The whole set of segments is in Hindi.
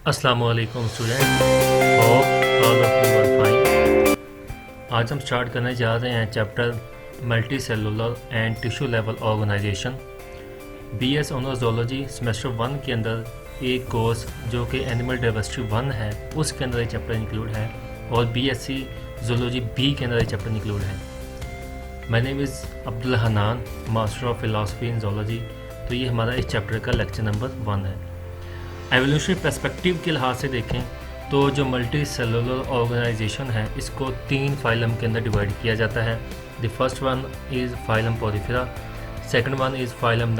अस्सलामुअलैकुम student, hope all of you are fine. आज हम स्टार्ट करने जा रहे हैं chapter multicellular and tissue level organization. BS honours zoology semester 1 के अंदर एक कोर्स जो कि एनिमल डाइवर्सिटी 1 है उसके अंदर ये चैप्टर इंक्लूड है, और बीएससी ज़ूलॉजी बी के अंदर ये चैप्टर इंक्लूड है। My name is Abdul Hanan, master of philosophy in zoology. तो ये हमारा इस चैप्टर का लेक्चर नंबर 1 है। एवोल्यूशनरी पर्सपेक्टिव के लिहाज से देखें तो जो मल्टी सेलुलर ऑर्गेनाइजेशन है इसको 3 फाइलम के अंदर डिवाइड किया जाता है। The first one is phylum Porifera, second one is phylum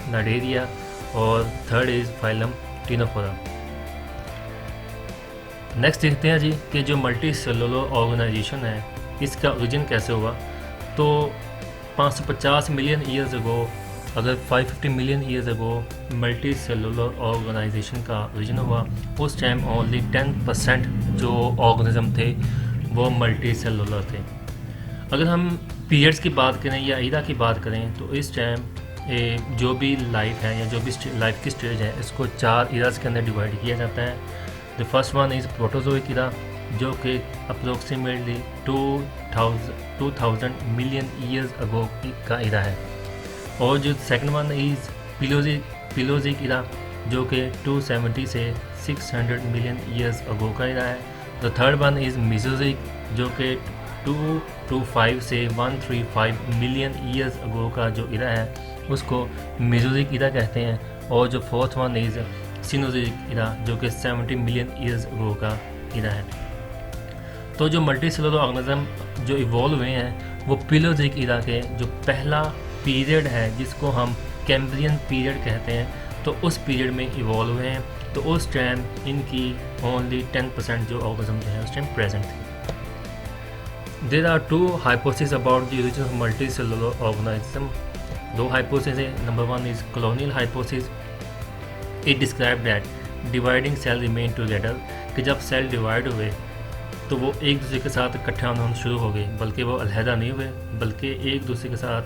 Cnidaria, और third is phylum Ctenophora. Next देखते हैं जी कि जो मल्टी सेलुलर ऑर्गेनाइजेशन है इसका ओरिजिन कैसे हुआ। तो 550 मिलियन ईयर्स अगो, अगर 550 million years ago multicellular organization का ओरिजिन हुआ, उस टाइम ओनली 10% जो ऑर्गेनिज्म थे वो मल्टी सेलुलर थे। अगर हम पीरियड्स की बात करें या ईरा की बात करें तो इस टाइम जो भी लाइफ है या जो भी लाइफ की स्टेज है इसको 4 ईरास के अंदर डिवाइड किया जाता है। The first one is Proterozoic era जो कि अप्रोक्सीमेटली 2000 मिलियन ईयर्स अगो का ईरा है, और जो सेकंड वन इज़ पिलोजिक इरा जो कि 270 से 600 मिलियन ईयर्स अगो का इरा है। द थर्ड वन इज़ मिजोजिक जो कि 225 से 135 मिलियन ईयर्स अगो का जो इरा है उसको मिजोजिक इरा कहते हैं। और जो फोर्थ वन इज़ सिनोजिक इरा जो कि 70 मिलियन ईयर्स अगो का इरा है। तो जो मल्टी सेलुलर ऑर्गेनिज्म जो इवॉल्व हुए हैं वो पिलोजिक इरा के जो पहला पीरियड है जिसको हम कैम्ब्रियन पीरियड कहते हैं, तो उस पीरियड में इवॉल्व हुए हैं। तो उस टाइम इनकी ओनली 10% जो ऑर्गेनिज्म जो है उस टाइम प्रेजेंट थे। There are 2 hypothesis about the origin of multi cellular organism. 2 hypothesis है। Number 1 is colonial hypothesis. It describe that dividing cell remain together, कि जब सेल डिवाइड हुए तो वो एक दूसरे के साथ इकट्ठे होना शुरू हो गए, बल्कि वो अलहदा नहीं हुए बल्कि एक दूसरे के साथ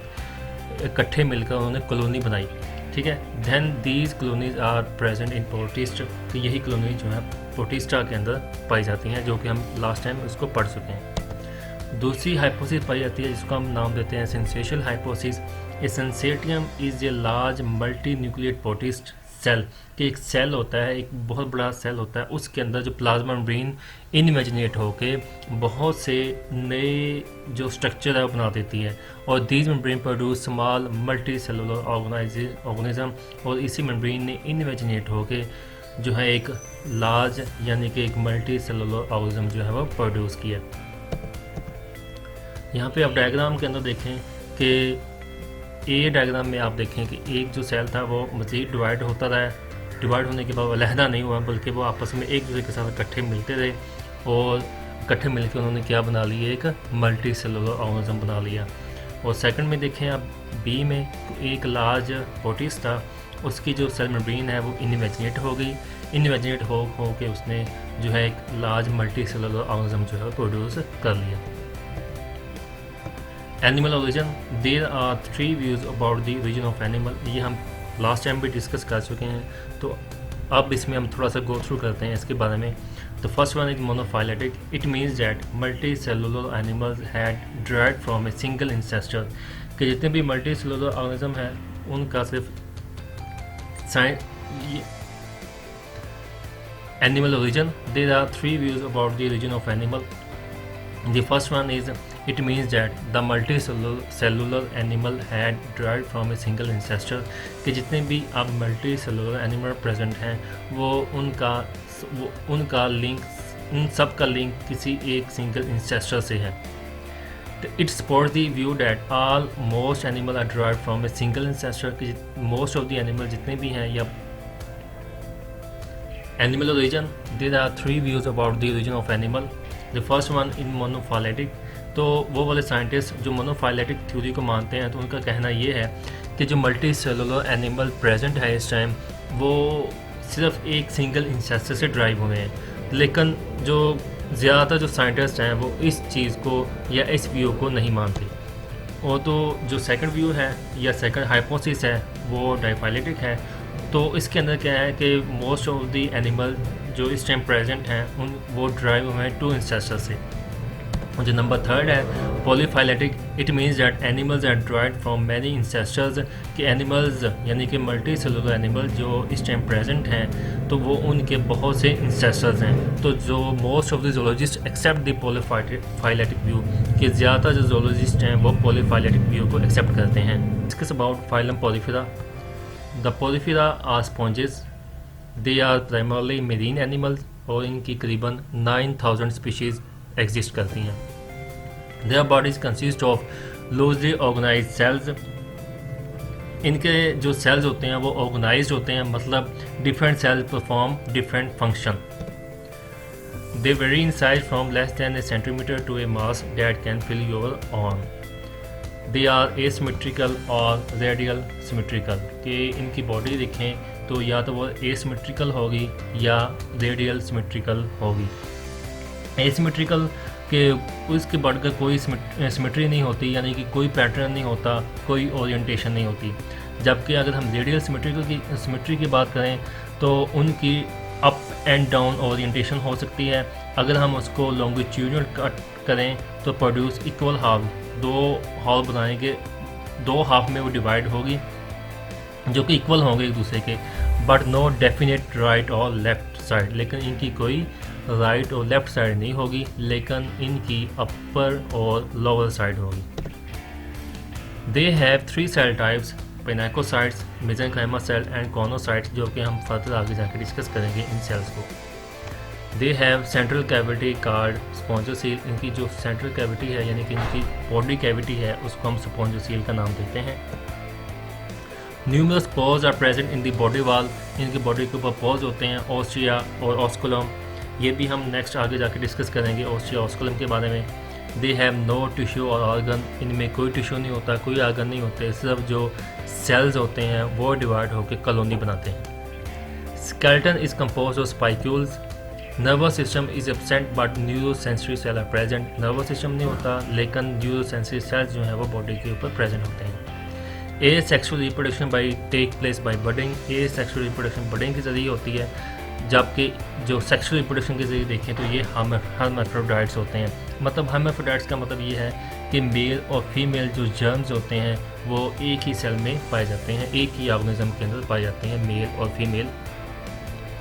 इकट्ठे मिलकर उन्होंने कॉलोनी बनाई। ठीक है। Then these colonies are present in protist, तो यही कॉलोनी जो है प्रोटिस्टा के अंदर पाई जाती हैं, जो कि हम लास्ट टाइम उसको पढ़ चुके हैं। दूसरी हाइपोथेसिस पाई जाती है जिसको हम नाम देते हैं syncytial hypothesis. A syncytium is a large multi nucleate protist cell, कि एक सेल होता है, एक बहुत बड़ा सेल होता है, उसके अंदर जो प्लाज्मा मेम्ब्रेन इनवेजिनेट होके बहुत से नए जो स्ट्रक्चर है वो बना देती है, और these membrane produce small multi cellular organism, और इसी मेम्ब्रेन ने इनवेजिनेट होके जो है एक लार्ज यानी कि एक मल्टी सेलुलर ऑर्गेनिज्म जो है वो प्रोड्यूस किया। यहाँ पे आप डायग्राम के अंदर देखें कि ए डायग्राम में आप देखें कि एक जो सेल था वो मज़ीद डिवाइड होता रहा। डिवाइड होने के बाद अलहदा नहीं हुआ बल्कि वो आपस में एक दूसरे के साथ इकट्ठे मिलते रहे, और इकट्ठे मिलकर उन्होंने क्या बना लिया, एक मल्टी सेलुलर ऑर्गेनिज्म बना लिया। और सेकंड में देखें आप बी में एक लार्ज प्रोटिस्ट था, उसकी जो सेल मेम्ब्रेन है वो इनवेजिनेट हो गई। इनवेजिनेट हो के उसने जो है एक लार्ज मल्टी सेलुलर ऑर्गेनिज्म जो है प्रोड्यूस कर लिया। Animal origin, there are 3 views about the origin of animal. ये हम लास्ट टाइम भी डिस्कस कर चुके हैं, तो अब इसमें हम थोड़ा सा गो थ्रू करते हैं इसके बारे में। The first one is monophyletic. It means that multicellular animals had derived from a single ancestor, कि जितने भी मल्टी सेलुलर ऑर्गेनिज्म है उनका सिर्फ animal origin. There are 3 views about the origin of animal. The first one is it means that the multicellular animal had derived from a single ancestor, कि जितने भी अब मल्टी सेलुलर एनिमल प्रेजेंट हैं वो उनका लिंक, उन सब का लिंक किसी एक सिंगल इंसेस्टर से है। It support the view that all most animal are derived from a single ancestor, कि मोस्ट ऑफ द एनिमल जितने भी हैं या animal origin. There are 3 views about the origin of animal. The first one in monophyletic. तो वो वाले साइंटिस्ट जो मोनोफाइलेटिक थ्योरी को मानते हैं तो उनका कहना ये है कि जो मल्टी सेलुलर एनिमल प्रेजेंट है इस टाइम वो सिर्फ एक सिंगल इंसेस्टर से ड्राइव हुए हैं, लेकिन जो ज़्यादातर जो साइंटिस्ट हैं वो इस चीज़ को या इस व्यू को नहीं मानते। और तो जो सेकंड व्यू है या सेकंड हाइपोथेसिस है वो डाइफाइलेटिक है, तो इसके अंदर क्या है कि मोस्ट ऑफ द एनिमल जो इस टाइम प्रेजेंट हैं वो ड्राइव हुए हैं 2 इंसेस्टर से। जो नंबर 3 है polyphyletic, it means that animals are drived from many ancestors, कि एनिमल्स यानी कि मल्टी सेलुलर एनिमल जो इस टाइम प्रेजेंट हैं तो वो उनके बहुत से इंसेस्टर्स हैं। तो जो most of the zoologist accept the polyphyletic view, कि ज़्यादातर जो जोलॉजिस्ट हैं वो पॉलीफाइलेटिक व्यू को एक्सेप्ट करते हैं। Discuss about phylum porifera. The porifera are sponges, they are primarily marine animals और इनकी करीबन 9000 स्पीशीज़ एग्जिस्ट करती हैं। Their bodies consist of loosely organized cells, इनके जो सेल्स होते हैं वो ऑर्गेनाइज्ड होते हैं, मतलब different cells perform different function. They vary in size from less than a centimetre to a mass that can fill your arm. They are asymmetrical और रेडियल सिमेट्रिकल, कि इनकी बॉडी देखें तो या तो वो एसिमेट्रिकल होगी या रेडियल सिमेट्रिकल होगी। एसिमेट्रिकल के उसके बॉडी का कोई सिमेट्री नहीं होती, यानी कि कोई पैटर्न नहीं होता, कोई ओरिएंटेशन नहीं होती। जबकि अगर हम रेडियल सिमेट्री की बात करें तो उनकी अप एंड डाउन ओरिएंटेशन हो सकती है। अगर हम उसको लॉन्गिट्यूडनल कट करें तो प्रोड्यूस इक्वल हाफ, 2 हाफ बनाएंगे, 2 हाफ में वो डिवाइड होगी जो कि इक्वल होंगे एक दूसरे के, बट नो डेफिनेट राइट और लेफ़्ट साइड। लेकिन इनकी कोई राइट और लेफ़्ट साइड नहीं होगी, लेकिन इनकी अपर और लोअर साइड होगी। They have 3 cell types, pinacocytes, mesenchyma cell and choanocytes, जो कि हम फर्दर आगे जाकर डिस्कस करेंगे इन सेल्स को। They have central cavity card spongocoel, इनकी जो सेंट्रल कैविटी है यानी कि इनकी बॉडी कैविटी है उसको हम स्पॉन्जोसील का नाम देते हैं। Numerous pores are present in the body wall, इनकी बॉडी के ऊपर पोर्स होते हैं, ऑस्ट्रिया और ऑस्कुलम, ये भी हम नेक्स्ट आगे जाके डिस्कस करेंगे ऑस्ट्रिया ऑस्कुलम के बारे में। दे हैव नो टिश्यू और ऑर्गन, इनमें कोई टिश्यू नहीं होता, कोई ऑर्गन नहीं होते, सिर्फ जो सेल्स होते हैं वो डिवाइड होकर कॉलोनी बनाते हैं। Skeleton is composed of spicules, nervous system is absent but neurosensory cell are present, nervous system नहीं होता लेकिन न्यूरो सेंसरी सेल्स जो हैं वो बॉडी के ऊपर प्रेजेंट होते हैं। Asexual reproduction by take place by budding, asexual reproduction budding के ज़रिए होती है, जबकि जो सेक्सुअल रिप्रोडक्शन के ज़रिए देखें तो ये हर्माफ्रोडाइट्स होते हैं। मतलब हर्माफ्रोडाइट्स का मतलब ये है कि मेल और फीमेल जो जर्म्स होते हैं वो एक ही सेल में पाए जाते हैं, एक ही ऑर्गेनिज्म के अंदर पाए जाते हैं, मेल और फीमेल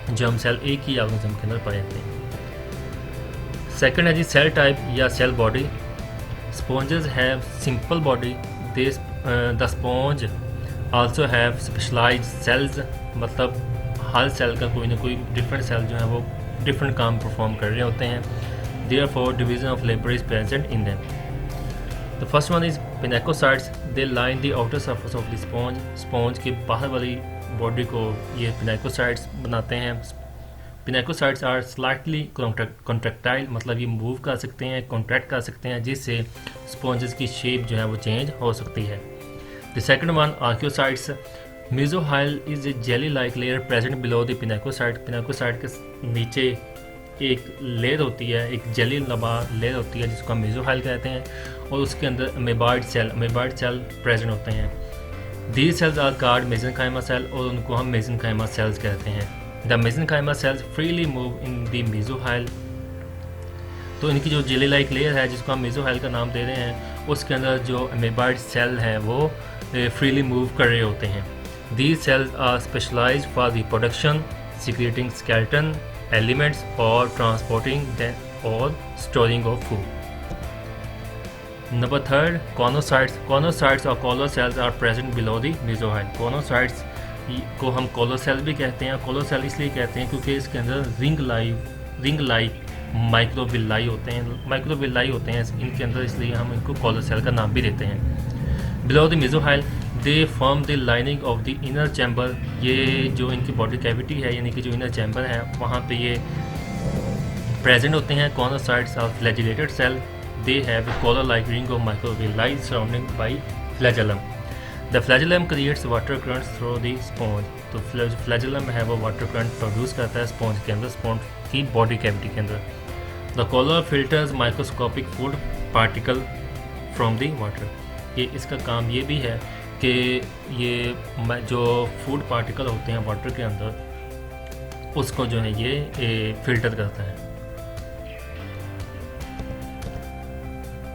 जर्म सेल एक ही ऑर्गेनिज्म के अंदर पाए जाते हैं। सेकंड है जी सेल टाइप या cell body. Sponges have simple body, the sponge also have specialised cells, मतलब हर सेल का कोई ना कोई डिफरेंट सेल जो है वो डिफरेंट काम परफॉर्म कर रहे होते हैं। Therefore division of labour is present in them. The first one is pinacocytes, they line the outer surface of the sponge, sponge के बाहर वाली बॉडी को ये पिनाकोसाइट्स बनाते हैं। पिनाकोसाइट्स आर स्लाइटली कॉन्ट्रैक्टाइल, मतलब ये मूव कर सकते हैं, कॉन्ट्रैक्ट कर सकते हैं, जिससे स्पॉन्जेस की शेप जो है वो चेंज हो सकती है। The second one archaeocytes, mesohyl is a jelly like layer present below the pinacocyte, pinacocyte के नीचे एक लेयर होती है, एक जेली नमा लेयर होती है जिसको हम मेसोहाइल कहते हैं, और उसके अंदर अमीबाइड सेल प्रेजेंट होते हैं। These cells are called mesenchyma cell, और उनको हम मेसेनकाइमा सेल्स कहते हैं। The mesenchyma cells freely move in the mesohyl, तो इनकी जो जेली लाइक लेयर है जिसको हम मेसोहाइल का नाम दे रहे हैं, उसके अंदर जो अमीबाइड सेल हैं वो फ्रीली मूव कर रहे होते हैं। These cells are specialized for the production, secreting skeleton elements or transporting them or storing of food. Number 3, conocytes. Conocytes or collar cells are present below the mesohyl. Conocytes को हम collar cell भी कहते हैं। collar cell इसलिए कहते हैं क्योंकि इसके अंदर रिंग लाइक माइक्रोविलाई होते हैं इनके अंदर, इसलिए हम इनको collar cell का नाम भी देते हैं। Below the mesohyl they form the lining of the inner chamber, ये जो इनकी बॉडी कैविटी है यानी कि जो इनर चैम्बर है वहाँ पे ये प्रेजेंट होते हैं। Choanocytes are flagellated cell, they have a collar like ring of microvilli surrounding by flagellum. The flagellum creates water currents through the sponge, तो फ्लैजेलम है वो वाटर करंट प्रोड्यूस करता है स्पॉन्ज के अंदर, स्पॉन्ज की बॉडी कैविटी के अंदर। The collar filters microscopic food particle from the water, ये इसका काम ये भी है कि ये जो फूड पार्टिकल होते हैं वाटर के अंदर, उसको जो है ये फिल्टर करता है।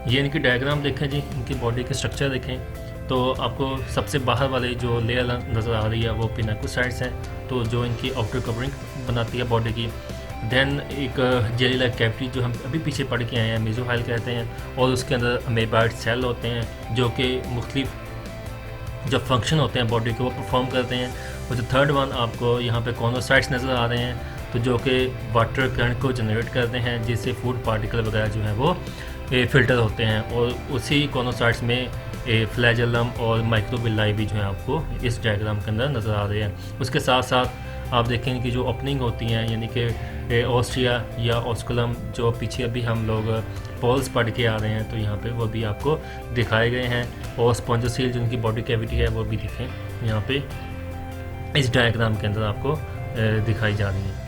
ये इनकी डायग्राम देखें जी, इनकी बॉडी के स्ट्रक्चर देखें तो आपको सबसे बाहर वाले जो लेयर नज़र आ रही है वो पिनाकोसाइट्स हैं, तो जो इनकी आउटर कवरिंग बनाती है बॉडी की। देन एक जेली लाइक कैविटी जो हम अभी पीछे पढ़ के आए हैं, मेसोहाइल कहते हैं, और उसके अंदर अमेबाइड सेल होते हैं जो कि मुख्तलिफ जो फंक्शन होते हैं बॉडी के वो परफॉर्म करते हैं। और जो थर्ड वन आपको यहाँ पे कॉनोसाइट्स नज़र आ रहे हैं, तो जो कि वाटर करंट को जनरेट करते हैं जिससे फूड पार्टिकल वगैरह जो है वो फ़िल्टर होते हैं। और उसी कॉनोसाइट्स में फ्लैजेलम और माइक्रोबिलाई भी जो है आपको इस डायग्राम के अंदर नज़र आ रहे हैं। उसके साथ साथ आप देखेंगे कि जो ओपनिंग होती हैं, यानी कि ऑस्ट्रिया या ऑस्कुलम, जो पीछे अभी हम लोग पोल्स पढ़ के आ रहे हैं, तो यहाँ पे वो भी आपको दिखाए गए हैं। और स्पॉन्जोसील जो उनकी बॉडी कैविटी है वो भी दिखें यहाँ पे इस डायग्राम के अंदर आपको दिखाई जा रही है।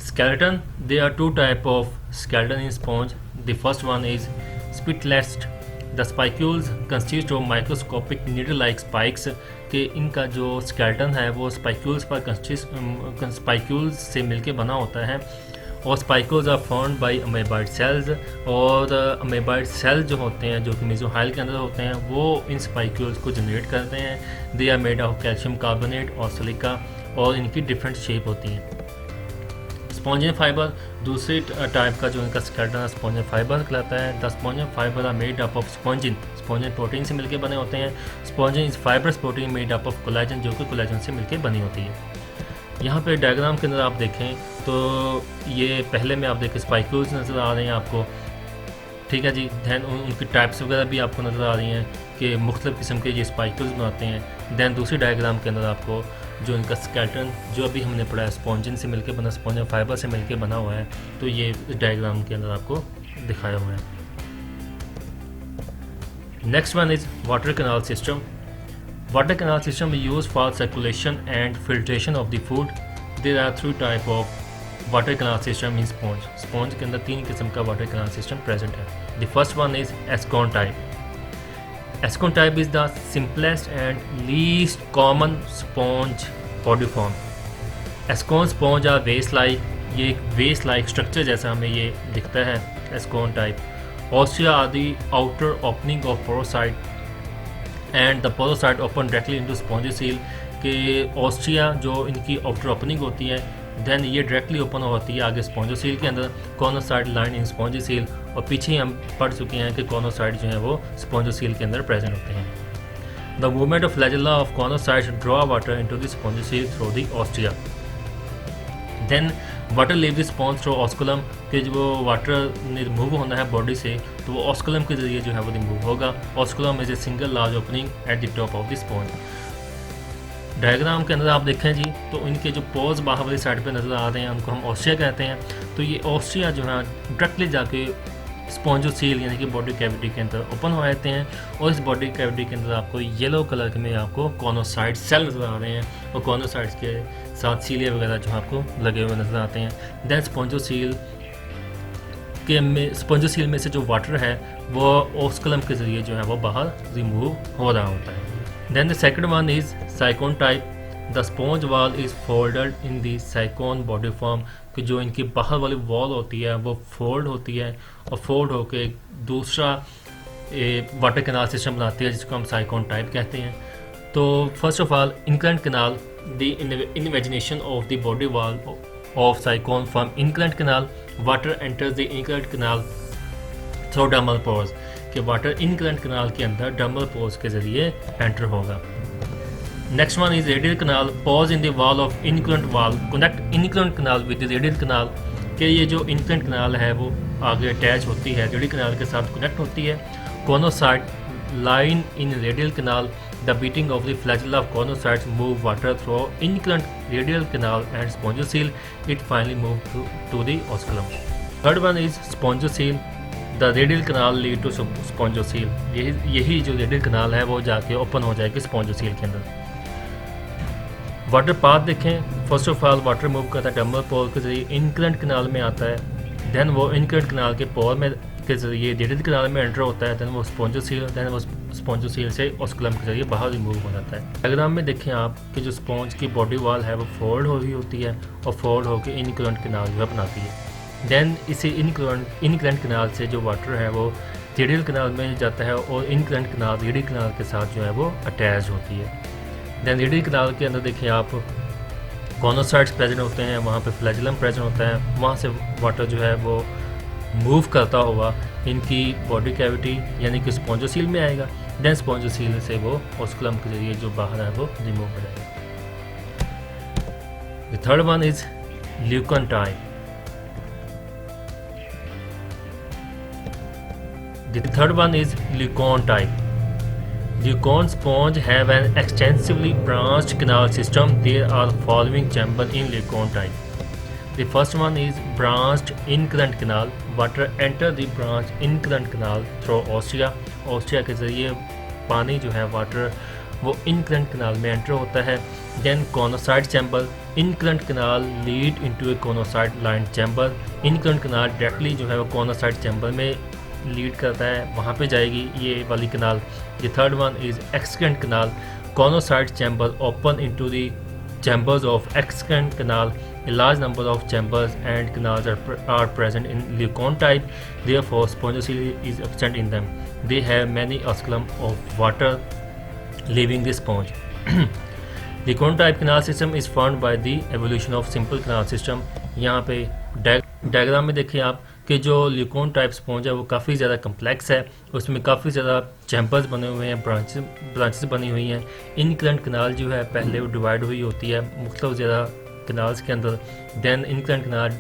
Skeleton, there are two type of skeleton in sponge. The first one is spitless. The spicules consist of microscopic needle-like spikes. कि इनका जो skeleton है वो spicules पर spicules से मिलके बना होता है, और spicules are formed by amoeboid cells, और amoeboid cells जो होते हैं जो कि मेसोहाइल के अंदर होते हैं वो इन spicules को जनरेट करते हैं। They are made of calcium carbonate और सिलिका, और इनकी डिफरेंट शेप होती हैं। स्पॉन्जिन फाइबर दूसरी टाइप का जो इनका स्केलेटन है स्पॉन्जिन फाइबर कहलाता है। The spongin fibre are made up of spongin protein से मिलकर बने होते हैं। Spongin is fibrous protein made up of collagen, जो कि कोलेजन से मिलकर बनी होती है। यहाँ पे डायग्राम के अंदर आप देखें तो ये पहले में आप देखें स्पाइक्यूल्स नज़र आ रहे हैं आपको, ठीक है जी। दैन उनकी टाइप्स वगैरह भी आपको नज़र आ रही हैं कि मुख्तलिफ़ किस्म के ये स्पाइक्यूल्स बनाते हैं। दैन दूसरी डायग्राम के अंदर आपको जो इनका स्केलेटन जो अभी हमने पढ़ा है स्पॉन्जिन से मिलकर बना, स्पॉन्जिन फाइबर से मिलकर बना हुआ है, तो ये डायग्राम के अंदर आपको दिखाया हुआ है। Next one is water canal system. Water canal system use for circulation and filtration of the food. There are 3 type of water canal system in sponge. Sponge के अंदर 3 किस्म का वाटर कैनाल सिस्टम प्रेजेंट है। The first one is ascon type. Ascon type is the simplest and least common sponge body form. Ascon sponge are vase-like, ये एक vase-like structure जैसा हमें ये दिखता है Ascon type. Ostia are the outer opening of porocyte and the porocyte open directly into spongiocele. कि Ostia जो इनकी outer opening होती है, देन ये डायरेक्टली ओपन होती है आगे स्पॉन्जोसील के अंदर, कॉर्नोसाइड लाइन इन स्पॉन्जोसील, और पीछे हम पढ़ चुके हैं कि कॉर्नोसाइड जो है वो स्पॉन्जोसील के अंदर प्रेजेंट होते हैं। The movement of flagella of choanocytes draw water into the spongocoel through the ostia. Then water leave the sponge through osculum, कि जो वाटर रिमूव होना है बॉडी से तो वो ऑस्कुलम के जरिए जो है वो रिमूव होगा। Osculum is a single large opening at the top of the sponge. Diagram के अंदर आप देखें जी तो इनके जो पोज बाहर वाली साइड पे नज़र आ रहे हैं उनको हम ऑस्ट्रिया कहते हैं। तो ये ऑस्ट्रिया जो है डायरेक्टली जाके स्पॉन्जोसील यानी कि बॉडी कैविटी के अंदर ओपन हो जाते हैं, और इस बॉडी कैविटी के अंदर आपको येलो कलर में आपको कॉर्नोसाइट सेल नज़र आ रहे हैं, और कॉर्नोसाइट्स के साथ सीलिया वगैरह जो आपको लगे हुए नज़र आते हैं। दैन स्पॉन्जोसील में से जो वाटर है वो ऑस्कुलम के ज़रिए जो है वो बाहर रिमूव हो रहा होता है। Then the second one is Sycon type. The sponge wall is folded in the Sycon body form, कि जो इनकी बाहर वाली वॉल होती है वो फोल्ड होती है, और फोल्ड होके दूसरा वाटर कैनाल सिस्टम बनाती है जिसको हम Sycon टाइप कहते हैं। तो first of all inclined canal, the invagination of the body wall of Sycon from inclined canal, water enters the inclined canal through dermal pores, कि वाटर इनकरेंट कैनाल के अंदर डर्मल पोर्स के जरिए एंटर होगा। Next one is radial canal. Pause in the wall of incurrent wall connect incurrent canal with the radial canal, कि ये जो इनकरेंट कैनाल है वो आगे अटैच होती है रेडियल कैनाल के साथ कनेक्ट होती है। Choanocyte line in radial canal, the beating of the flagella of choanocytes move water through incurrent radial canal and spongocoel, it finally move to the osculum. Third one is spongocoel. The radial canal lead to spongocoel, यही जो रेडियल कैनाल है वो जाके ओपन हो जाएगी स्पॉन्जोसील के अंदर। वाटर पाथ देखें, first of all water move करता है डर्मल पोर के जरिए इनकरेंट कैनाल में आता है, देन वो इनकरेंट कैनाल के पोर में के ज़रिए डिटेल कनाल में एंटर होता है, दैन वो स्पॉन्जोसील, दैन वो स्पॉन्जोसील से ऑस्कुलम के ज़रिए बाहर रिमूव हो जाता है। डायग्राम में देखें आप कि जो स्पॉन्ज की बॉडी वॉल है वो फोल्ड हो रही होती है और फोल्ड होकर इनक्लूरेंट कनाल जो है बनाती है। दैन इसे इनक्लूरेंट कनाल से जो वाटर है वो रेडियल कनाल में जाता है और इनक्लूरेंट कनाल रेडियल कनाल के साथ जो है वो अटैच होती है। दैन रेडियल कनाल के अंदर देखिए आप कॉनोसाइट्स प्रेजेंट होते हैं, वहाँ पे फ्लैजेलम प्रेजेंट होता है, वहाँ से वाटर जो है वो मूव करता हुआ इनकी बॉडी कैविटी यानी कि स्पॉन्जोसील में आएगा। देन स्पॉन्जोसील से वो ऑस्कुलम के जरिए जो बाहर है वो रिमूव हो जाएगा। The third one is leucon type. The third one is Leucon type. Leucon sponge have an extensively branched canal system. There are following chambers in Leucon type. The first one is branched incurrent canal. Water enter the branched incurrent canal through ostia. Ostia के जरिए पानी जो है वाटर वो incurrent canal में enter होता है. Then conocyte chamber. Incurrent canal lead into a conocyte lined chamber. Incurrent canal directly जो है वो conocyte chamber में लीड करता है, वहाँ पे जाएगी ये वाली canal. The third one is excurrent canal. Choanocyte chamber open into the chambers of excurrent canal. A large number of chambers and canals are present in Leucon type. Therefore, spongocyl is absent in them. They have many osculum of water leaving the sponge. Leucon type canal system is formed by the evolution of simple canal system. यहाँ पे डायग्राम में देखिए आप कि जो ल्यूकोन टाइप स्पॉन्ज है वो काफ़ी ज़्यादा कम्प्लेक्स है, उसमें काफ़ी ज़्यादा चैम्बर्स बने हुए हैं, ब्रांचेस बनी हुई हैं। इनक्लूरेंट कनाल जो है पहले वो डिवाइड हुई होती है मुख्तलिफ ज़्यादा कनाल्स के अंदर। दैन इनक्लूरेंट कनाल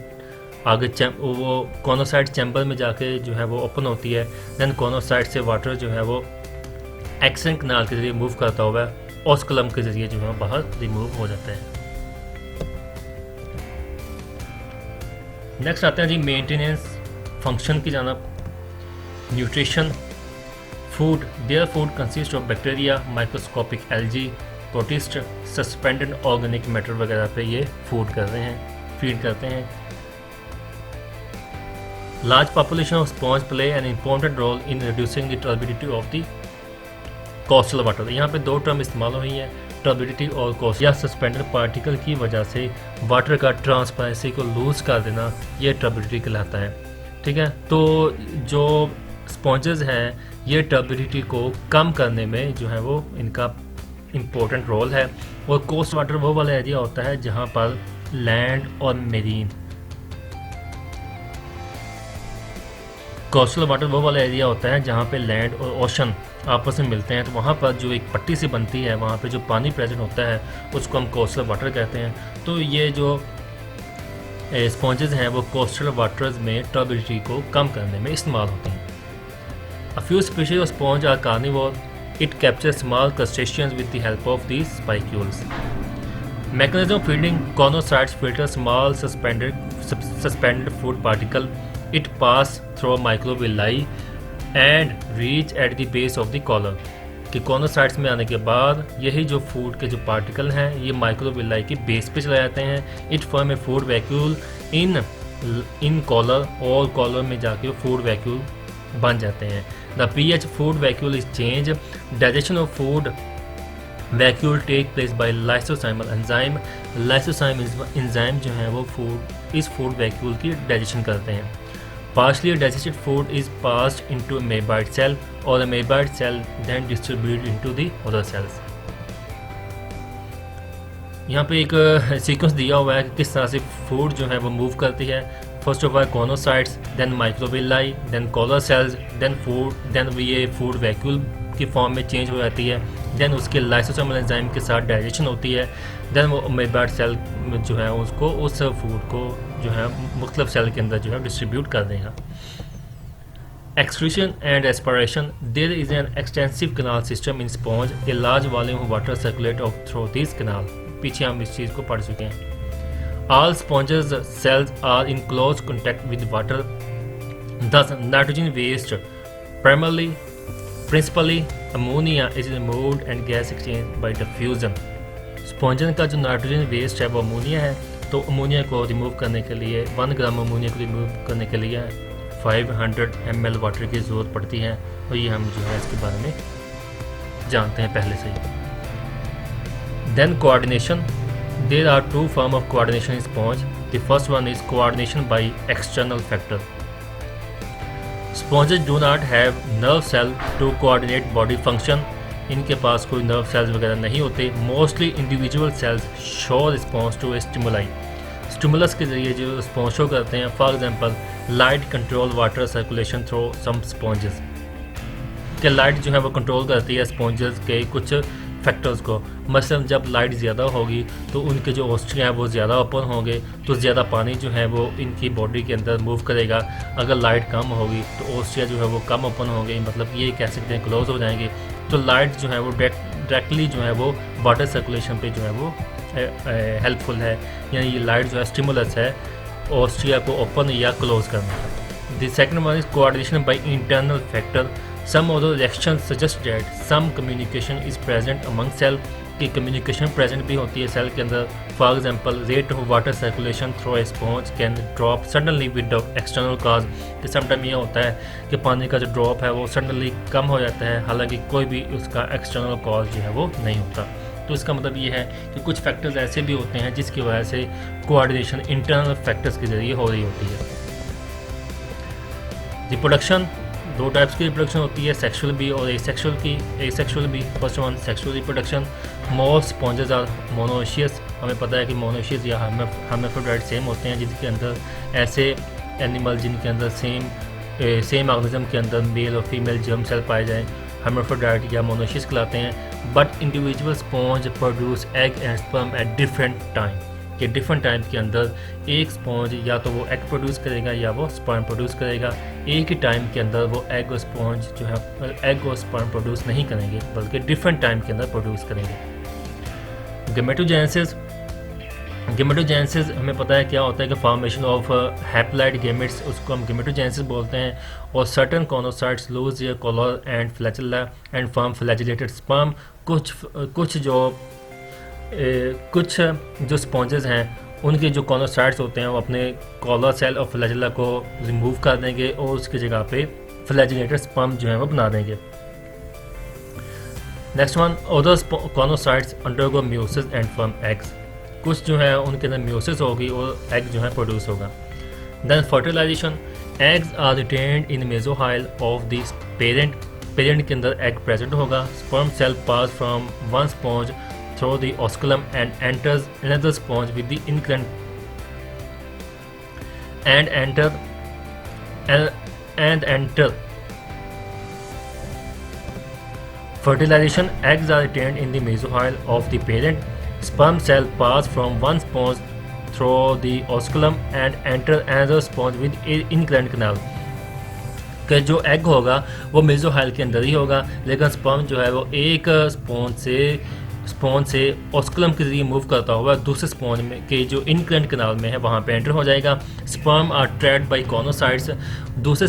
आगे वो कॉनोसाइट चैम्बर में जाके जो है वो ओपन होती है। दैन कॉनोसाइट से वाटर जो है वो एक्सक्रेंट कनाल के ज़रिए मूव करता हुआ ऑस्कुलम के ज़रिए जो है बाहर रिमूव हो जाता है। नेक्स्ट आते हैं जी मेंटेनेंस फंक्शन की जानब। Nutrition food. Their food consist of bacteria, microscopic algae, protist, suspended organic matter वगैरह पे ये फीड करते हैं। Large population of sponge play an important role in reducing the turbidity of the coastal water. यहाँ पे दो टर्म इस्तेमाल हुई हैं, टर्बिडिटी और कोस्ट या सस्पेंडेड पार्टिकल की वजह से वाटर का ट्रांसपेरेंसी को लूज कर देना, ये टर्बिडिटी कहलाता है। ठीक है, तो जो स्पॉन्जेस हैं ये टर्बिडिटी को कम करने में जो है वो इनका इम्पोर्टेंट रोल है। और कोस्ट वाटर वो वाला एरिया होता है जहाँ पर लैंड और मेरीन, कोस्टल वाटर वो वाला एरिया होता है जहाँ पे लैंड और ओशन आपस में मिलते हैं, तो वहाँ पर जो एक पट्टी सी बनती है वहाँ पे जो पानी प्रेजेंट होता है उसको हम कोस्टल वाटर कहते हैं। तो ये जो स्पॉन्जेस हैं वो कोस्टल वाटर्स में टर्बिडिटी को कम करने में इस्तेमाल होते हैं। A few species of sponge are carnivore. It capture small crustaceans with the help of the spicules. Mechanism of feeding. Choanocytes filter small suspended food particle. It pass through microvilli and reach at the base of the collar. कि कॉनोसाइट्स में आने के बाद यही जो फूड के जो पार्टिकल हैं ये माइक्रोविलाई की बेस पे चले जाते हैं। It form a food vacuole in collar, और कॉलर में जाके फूड वैक्यूल बन जाते हैं। The pH food vacuole is change. Digestion of food vacuole take place by lysosomal enzyme. Lysosome enzyme जो है वो इस फूड वैक्यूल की डाइजेशन करते हैं। Partially digested food is passed into amoeboid cell, or amoeboid cell then distributed into the other cells. यहाँ पे एक सीक्वेंस दिया हुआ है कि किस तरह से फूड जो है वो मूव करती है। First of all choanocytes, then microvilli, then collar cells, then ये फूड वैक्यूल की फॉर्म में चेंज हो जाती है। देन उसके लाइसोसोमल एंजाइम के साथ डाइजेशन होती है। देन वो अमेबाइड सेल जो है उसको उस फूड को जो है मुख्तलिफ सेल के अंदर जो है डिस्ट्रीब्यूट कर देगा। Excretion and aspiration. There is an extensive canal system in sponge. A large volume of water circulate through this canal. पीछे हम इस चीज़ को पढ़ चुके हैं। All sponges cells are in close contact with water. Thus, nitrogen waste, principally ammonia, is removed and gas exchanged by diffusion. स्पॉन्जन का जो नाइट्रोजन वेस्ट है वो अमोनिया है, तो अमोनिया को रिमूव करने के लिए 1 ग्राम अमोनिया को रिमूव करने के लिए 500 ml वाटर की ज़रूरत पड़ती है, और ये हम जो है इसके बारे में जानते हैं पहले से ही। Then coordination, there are two form of coordination in sponge. The first one is coordination by external factor. Sponges do not have nerve cell to coordinate body function. इनके पास कोई नर्व सेल्स वगैरह नहीं होते। Mostly individual cells show response to stimuli. Stimulus के जरिए जो रिस्पॉन्स शो करते हैं, for example light control water circulation through some sponges, कि लाइट जो है वो कंट्रोल करती है स्पॉन्जेस के कुछ फैक्टर्स को। मसलन जब लाइट ज़्यादा होगी तो उनके जो ऑस्ट्रिया है वो ज़्यादा ओपन होंगे, तो ज़्यादा पानी जो है वो इनकी बॉडी के अंदर मूव करेगा। अगर लाइट कम होगी तो ऑस्ट्रिया जो है वो कम ओपन होंगे, मतलब ये कह सकते हैं क्लोज हो जाएंगे। तो लाइट जो है वो डायरेक्टली जो है वो वाटर सर्कुलेशन पे जो है वो हेल्पफुल है, यानी ये लाइट जो है स्टिमुलस है ऑस्ट्रिया को ओपन या क्लोज करने का। The second one is coordination by internal factor. Some of the reactions suggest that some communication is present among cell, की कम्युनिकेशन प्रेजेंट भी होती है सेल के अंदर। For example rate of water circulation through a sponge can drop suddenly without external cause, कि समटाइम ये होता है कि पानी का जो ड्रॉप है वो सडनली कम हो जाता है, हालांकि कोई भी उसका एक्सटर्नल कॉज जो है वो नहीं होता। तो इसका मतलब ये है कि कुछ फैक्टर्स ऐसे भी होते हैं जिसकी वजह से कोऑर्डिनेशन इंटरनल फैक्टर्स के जरिए हो रही होती है। रिप्रोडक्शन, दो टाइप्स की रिप्रोडक्शन होती है, सेक्सुअल भी और एसेक्सुअल भी। First one sexual reproduction. Most sponges are monoecious. हमें पता है कि मोनोशियस या हर्माफ्रोडाइट सेम होते हैं, जिनके अंदर ऐसे एनिमल जिनके अंदर सेम ऑर्गेनिज्म के अंदर मेल और फीमेल जर्म सेल पाए जाएँ हर्माफ्रोडाइट या मोनोशियस कहलाते हैं। But individual sponge produce egg and sperm at different time, कि डिफरेंट टाइम के अंदर एक स्पॉन्ज या तो वो एग प्रोड्यूस करेगा या वो स्पर्म प्रोड्यूस करेगा। एक ही टाइम के अंदर वो एग और स्पॉन्ज जो है एग और स्पर्म प्रोड्यूस नहीं करेंगे, बल्कि डिफरेंट टाइम के अंदर प्रोड्यूस करेंगे। गेमेटोजेनेसिस, गेमेटोजेनेसिस हमें पता है क्या होता है कि फॉर्मेशन ऑफ हैप्लॉइड गेमेट्स, उसको हम गेमेटोजेनेसिस बोलते हैं। और certain choanocytes lose their collar and flagella and form flagellated sperm. कुछ जो स्पॉन्जेस हैं उनके जो कॉनोसाइट्स होते हैं वो अपने कॉलर सेल और फ्लैजिला को रिमूव कर देंगे और उसकी जगह पे फ्लैजिलेटेड स्पर्म जो है वो बना देंगे। Next one, other choanocytes undergo meiosis and form eggs. कुछ जो है उनके अंदर मियोसिस होगी और एग जो है प्रोड्यूस होगा। Then fertilization, eggs are retained in mesohyl of the parent. Parent के अंदर एग प्रेजेंट होगा। Sperm cell pass from one sponge through the osculum and enters another sponge with the increment and enter fertilization. Eggs are retained in the mesohyle of the parent. Sperm cell pass from one sponge through the osculum and enter another sponge with increment canal. कि जो एग होगा वो मेसोहाइल के अंदर ही होगा, लेकिन स्पर्म जो है वो एक स्पॉन्ज से ऑस्कुलम के जरिए मूव करता हुआ दूसरे स्पॉन्ज में के जो इनक्रेंट कनाल में है वहाँ पे एंटर हो जाएगा। Sperm are trapped by choanocytes. दूसरे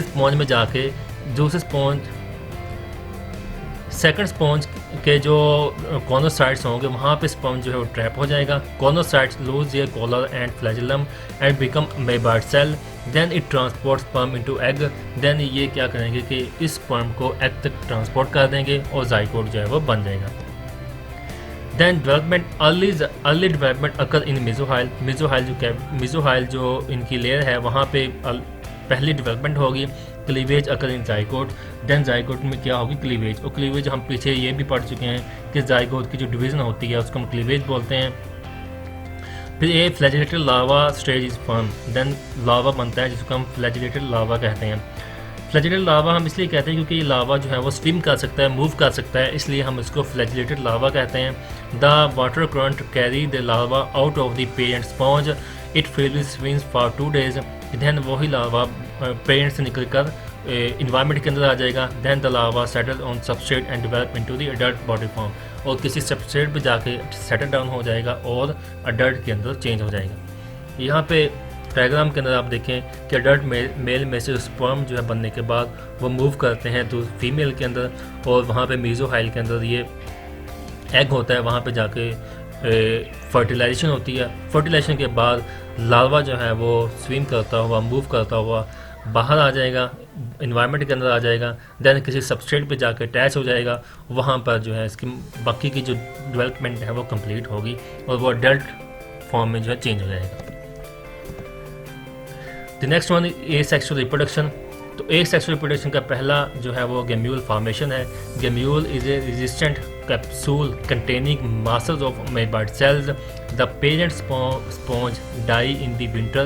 स्पॉन्ज में जाके सेकंड स्पॉन्ज के जो कॉनोसाइट्स होंगे वहाँ पे स्पर्म जो है वो ट्रैप हो जाएगा। Choanocytes lose their collar and flagellum and become amoeboid cell. Then it transport sperm into egg. Then ये क्या करेंगे कि इस स्पर्म को एग तक ट्रांसपोर्ट कर देंगे और जाइगोट जो है वो बन जाएगा। Then development, early development occur in mesohyl. Mesohyl जो इनकी लेयर है वहाँ पे पहली डेवलपमेंट होगी। Cleavage occur in zygote. Then zygote में क्या होगी, क्लीवेज। और क्लीवेज हम पीछे ये भी पढ़ चुके हैं कि जाइगोट की जो डिवीज़न होती है उसको हम क्लीवेज बोलते हैं। फिर ये flagellated larva stage is form. Then larva बनता है जिसको हम फ्लैजिलेटेड लावा कहते हैं। फ्लैजिलेटेड लावा हम इसलिए कहते हैं क्योंकि ये लावा जो है वो स्विम कर सकता है, मूव कर सकता है, इसलिए हम इसको फ्लैजिलेटेड लावा कहते हैं। The water current carry the larva out of the parent sponge. It freely swims for 2 days। Then वही लावा पेरेंट से निकल कर इन्वायरमेंट के अंदर आ जाएगा। Then the larva settle on substrate and develop into the adult body form. और किसी सबस्ट्रेट पे जाके सेटल डाउन हो जाएगा और अडल्ट के अंदर चेंज हो जाएगा। यहाँ पे डायग्राम के अंदर आप देखें कि अडल्ट मेल में से स्पर्म जो है बनने के बाद वो मूव करते हैं तो फीमेल के अंदर, और वहाँ पे मेसोहाइल के अंदर ये एग होता है, वहाँ पे जाके फर्टिलाइजेशन होती है। फर्टिलाइजेशन के बाद लार्वा जो है वो स्विम करता हुआ, मूव करता हुआ बाहर आ जाएगा, इन्वायरमेंट के अंदर आ जाएगा, देन किसी सबस्ट्रेट पे जाकर अटैच हो जाएगा। वहाँ पर जो है इसकी बाकी की जो डेवलपमेंट है वो कंप्लीट होगी और वो अडल्ट फॉर्म में जो है चेंज हो जाएगा। The next one asexual reproduction. तो ए सेक्सुअल रिप्रोडक्शन का पहला जो है वो गेम्यूल फॉर्मेशन है। Gemmule is a resistant capsule containing masses of amoeboid cells. The parent sponge die in the winter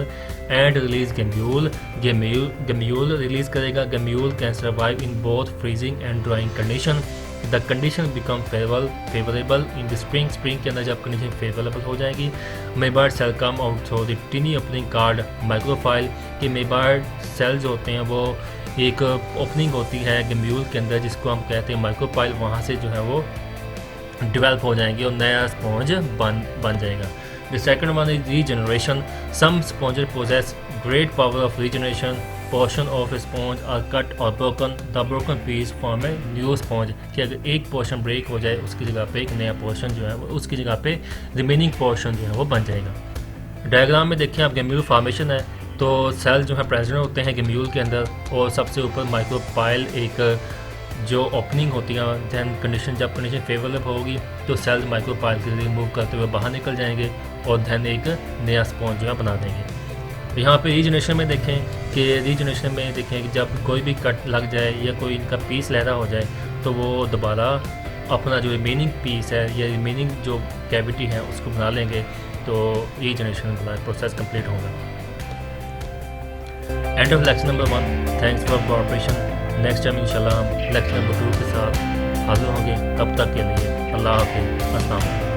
and release gamule. Gamule release करेगा। Gamule can survive in both freezing and drying condition. The condition become favorable in the spring. Spring के अंदर जब condition favorable हो जाएगी, amoeboid cell come out through the tiny opening called micropyle. कि amoeboid cells होते हैं वो एक ओपनिंग होती है गेम्यूल के अंदर जिसको हम कहते हैं माइक्रोपाइल, वहाँ से जो है वो डेवलप हो जाएंगी और नया स्पॉन्ज बन जाएगा। The second one is regeneration. Some sponges possess great power of regeneration. Portion of sponge are cut or broken, the broken piece form a new sponge. कि अगर एक पोर्शन ब्रेक हो जाए उसकी जगह पे एक नया पोर्शन जो है वो उसकी जगह पे रिमेनिंग पोर्शन जो है वो बन जाएगा। डायग्राम में देखिए आप गेम्यूल फॉर्मेशन है, तो सेल जो है प्रेजेंट होते हैं गेम्यूल के अंदर और सबसे ऊपर माइक्रोपाइल एक जो ओपनिंग होती है। दैन जब कंडीशन फेवरेबल होगी तो सेल्स माइक्रोपाइल के रिमूव करते हुए बाहर निकल जाएंगे और दैन एक नया स्पॉन्ज जो है बना देंगे। यहाँ पे रीजनरेशन में देखें कि जब कोई भी कट लग जाए या कोई इनका पीस लहरा हो जाए तो वो दोबारा अपना जो रिमेनिंग पीस है या रिमेनिंग जो कैविटी है उसको बना लेंगे, तो रीजनरेशन का प्रोसेस कंप्लीट होगा। End of lecture number 1। Thanks for cooperation. Next time इंशाल्लाह हम लेक्चर नंबर 2 के साथ हाजिर होंगे। तब तक के लिए अल्लाह हाफिज़। अस्सलाम वालेकुम।